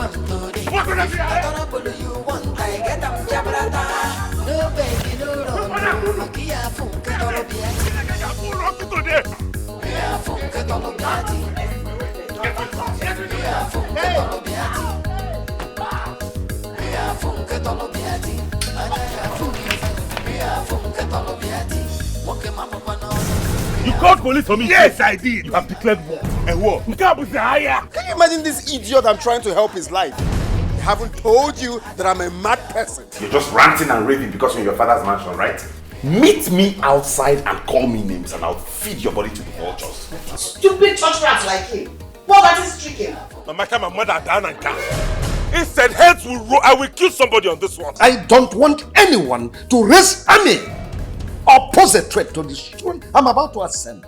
want today. Adorable you want, I get them jabrata. No baby, no run, no. Kia funke tolo biati. Kia funke tolo biati. Kia funke tolo biati. Kia funke tolo biati. Kia funke tolo biati. Moke mama pana. You called police for me? Yes, I did. You have declared war. And what? Can you imagine this idiot I'm trying to help his life? I haven't told you that I'm a mad person. You're just ranting and raving because you're in your father's mansion, right? Meet me outside and call me names and I'll feed your body to the vultures. Stupid church rats like him. Poverty stricken. Mama, my mother down and come. Instead, heads will roll. I will kill somebody on this one. I don't want anyone to raise army or pose a threat to the throne I'm about to ascend.